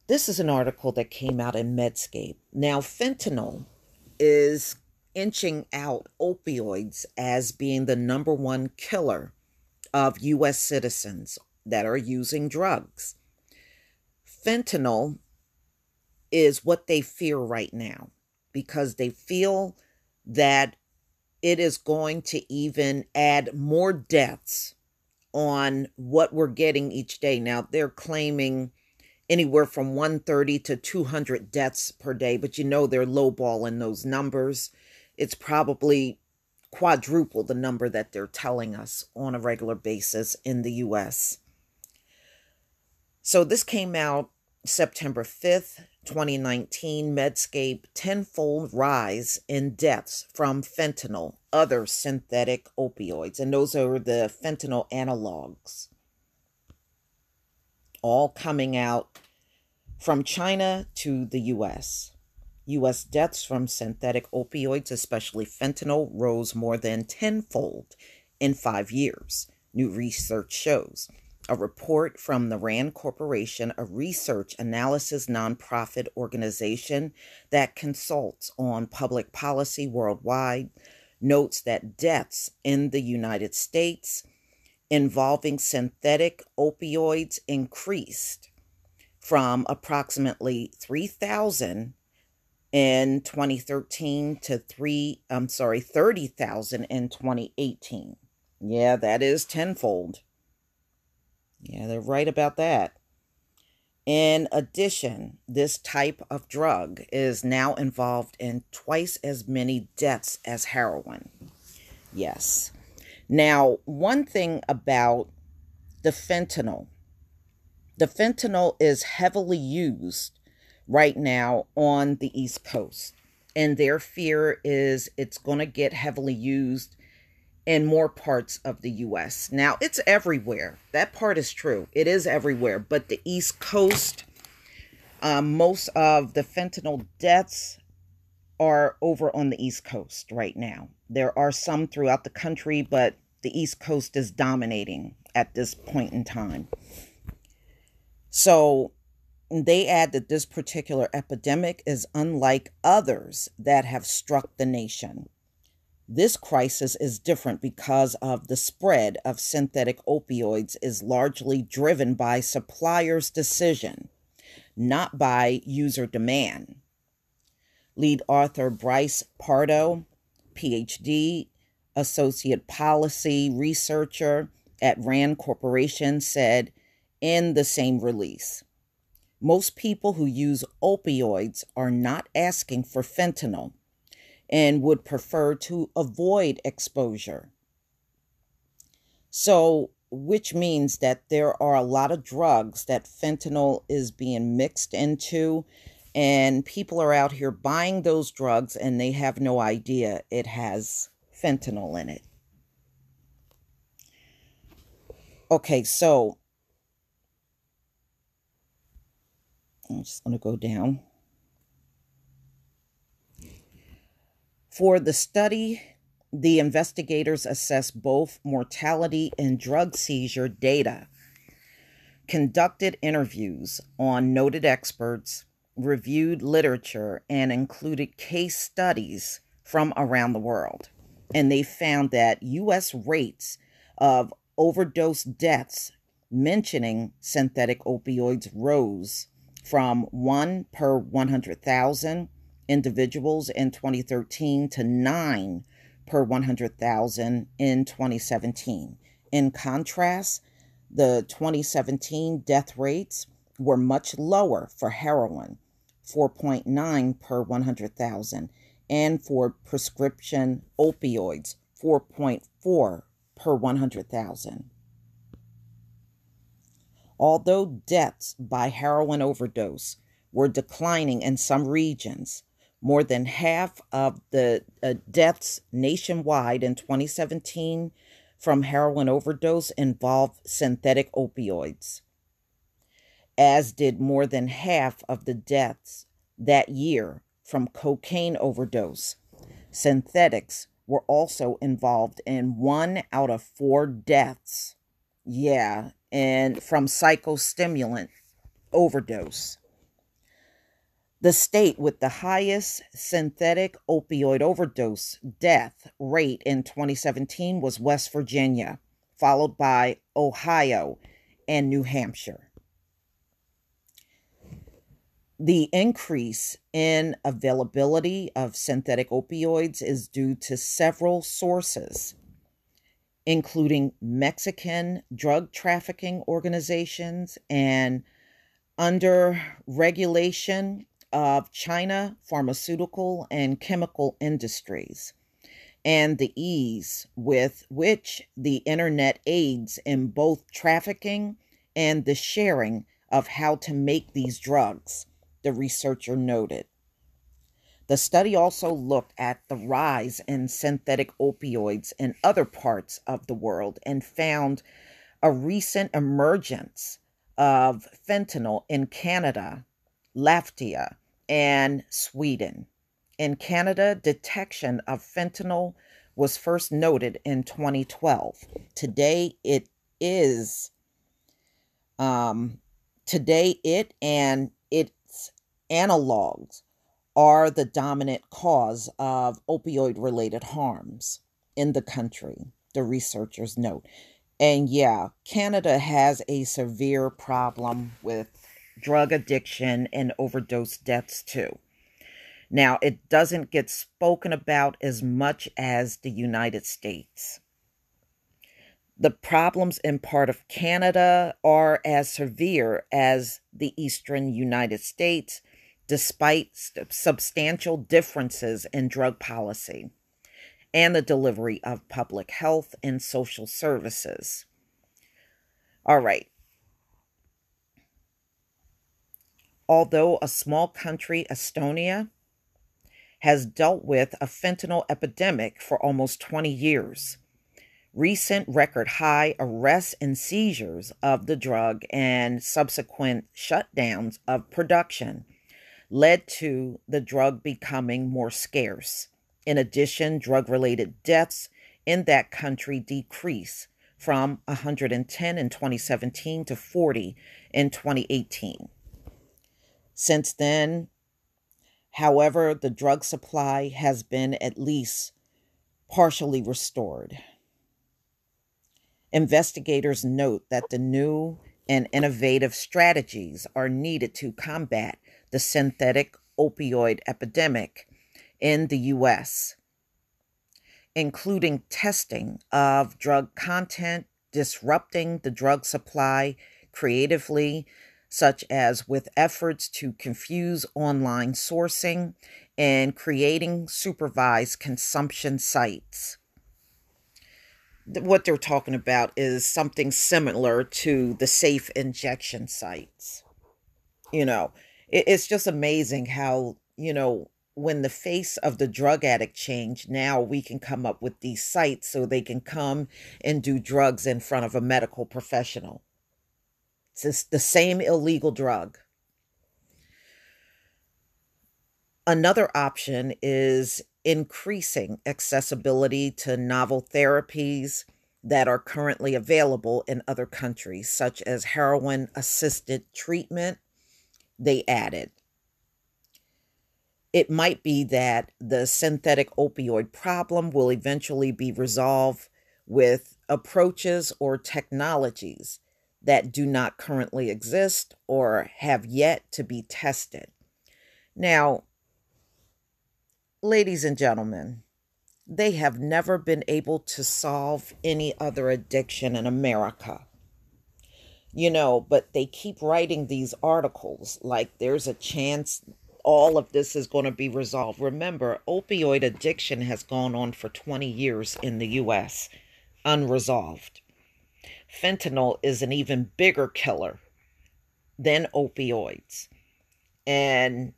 This is an article that came out in Medscape. Now, fentanyl is inching out opioids as being the number one killer of U.S. citizens that are using drugs. Fentanyl is what they fear right now because they feel that it is going to even add more deaths on what we're getting each day. Now, they're claiming anywhere from 130 to 200 deaths per day, but they're lowballing those numbers. It's probably quadruple the number that they're telling us on a regular basis in the US. So this came out September 5th, 2019, Medscape, tenfold rise in deaths from fentanyl, other synthetic opioids, and those are the fentanyl analogs, all coming out from China to the US. US deaths from synthetic opioids, especially fentanyl, rose more than tenfold in 5 years, new research shows. A report from the RAND Corporation, a research analysis nonprofit organization that consults on public policy worldwide, notes that deaths in the United States involving synthetic opioids increased from approximately 3,000 in 2013 to 30,000 in 2018. Yeah, that is tenfold. Yeah, they're right about that. In addition, this type of drug is now involved in twice as many deaths as heroin. Yes. Now, one thing about the fentanyl is heavily used right now on the East Coast. And their fear is it's going to get heavily used in more parts of the U.S. Now, it's everywhere. That part is true. It is everywhere. But the East Coast, most of the fentanyl deaths are over on the East Coast right now. There are some throughout the country, but the East Coast is dominating at this point in time. So they add that this particular epidemic is unlike others that have struck the nation. This crisis is different because of the spread of synthetic opioids is largely driven by suppliers' decision, not by user demand. Lead author Bryce Pardo, PhD, associate policy researcher at RAND Corporation, said in the same release, most people who use opioids are not asking for fentanyl and would prefer to avoid exposure. So, which means that there are a lot of drugs that fentanyl is being mixed into, and people are out here buying those drugs and they have no idea it has fentanyl in it. Okay, so I'm just going to go down. For the study, the investigators assessed both mortality and drug seizure data, conducted interviews on noted experts, reviewed literature, and included case studies from around the world. And they found that U.S. rates of overdose deaths mentioning synthetic opioids rose from 1 per 100,000 individuals in 2013 to 9 per 100,000 in 2017. In contrast, the 2017 death rates were much lower for heroin, 4.9 per 100,000, and for prescription opioids, 4.4 per 100,000. Although deaths by heroin overdose were declining in some regions, more than half of the deaths nationwide in 2017 from heroin overdose involved synthetic opioids, as did more than half of the deaths that year from cocaine overdose. Synthetics were also involved in 1 out of 4 deaths. Yeah, and from psychostimulant overdose. The state with the highest synthetic opioid overdose death rate in 2017 was West Virginia, followed by Ohio and New Hampshire. The increase in availability of synthetic opioids is due to several sources, including Mexican drug trafficking organizations and under regulation of China pharmaceutical and chemical industries, and the ease with which the internet aids in both trafficking and the sharing of how to make these drugs, the researcher noted. The study also looked at the rise in synthetic opioids in other parts of the world and found a recent emergence of fentanyl in Canada, Latvia, and Sweden. In Canada, detection of fentanyl was first noted in 2012. Today, it and its analogs are the dominant cause of opioid-related harms in the country, the researchers note. And yeah, Canada has a severe problem with drug addiction and overdose deaths too. Now, it doesn't get spoken about as much as the United States. The problems in part of Canada are as severe as the eastern United States, despite substantial differences in drug policy and the delivery of public health and social services. All right. Although a small country, Estonia, has dealt with a fentanyl epidemic for almost 20 years, recent record high arrests and seizures of the drug and subsequent shutdowns of production led to the drug becoming more scarce. In addition, drug-related deaths in that country decreased from 110 in 2017 to 40 in 2018. Since then, however, the drug supply has been at least partially restored. Investigators note that the new and innovative strategies are needed to combat the synthetic opioid epidemic in the U.S., including testing of drug content, disrupting the drug supply creatively, such as with efforts to confuse online sourcing and creating supervised consumption sites. What they're talking about is something similar to the safe injection sites. It's just amazing how, when the face of the drug addict changed, now we can come up with these sites so they can come and do drugs in front of a medical professional. It's just the same illegal drug. Another option is increasing accessibility to novel therapies that are currently available in other countries, such as heroin-assisted treatment, they added. It might be that the synthetic opioid problem will eventually be resolved with approaches or technologies that do not currently exist or have yet to be tested. Now, ladies and gentlemen, they have never been able to solve any other addiction in America. But they keep writing these articles like there's a chance all of this is going to be resolved. Remember, opioid addiction has gone on for 20 years in the U.S., unresolved. Fentanyl is an even bigger killer than opioids. And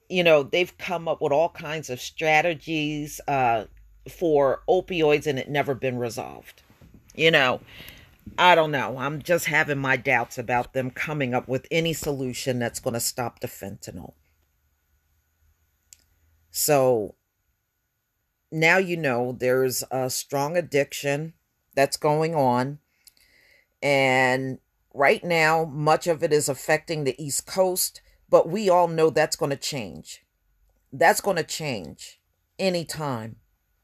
they've come up with all kinds of strategies for opioids, and it never been resolved. I don't know. I'm just having my doubts about them coming up with any solution that's going to stop the fentanyl. So now there's a strong addiction that's going on. And right now, much of it is affecting the East Coast, But we all know that's going to change. That's going to change anytime,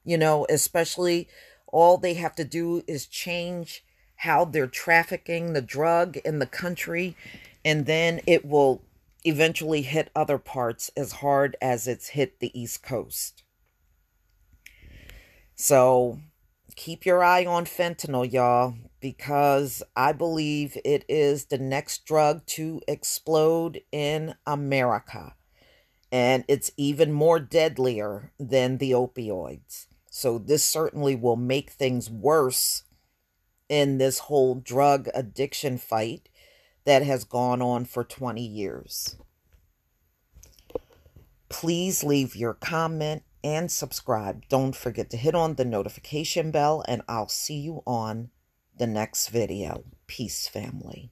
especially all they have to do is change how they're trafficking the drug in the country, and then it will eventually hit other parts as hard as it's hit the East Coast. So keep your eye on fentanyl, y'all, because I believe it is the next drug to explode in America. And it's even more deadlier than the opioids. So this certainly will make things worse in this whole drug addiction fight that has gone on for 20 years. Please leave your comment and subscribe. Don't forget to hit on the notification bell, and I'll see you on the next video. Peace, family.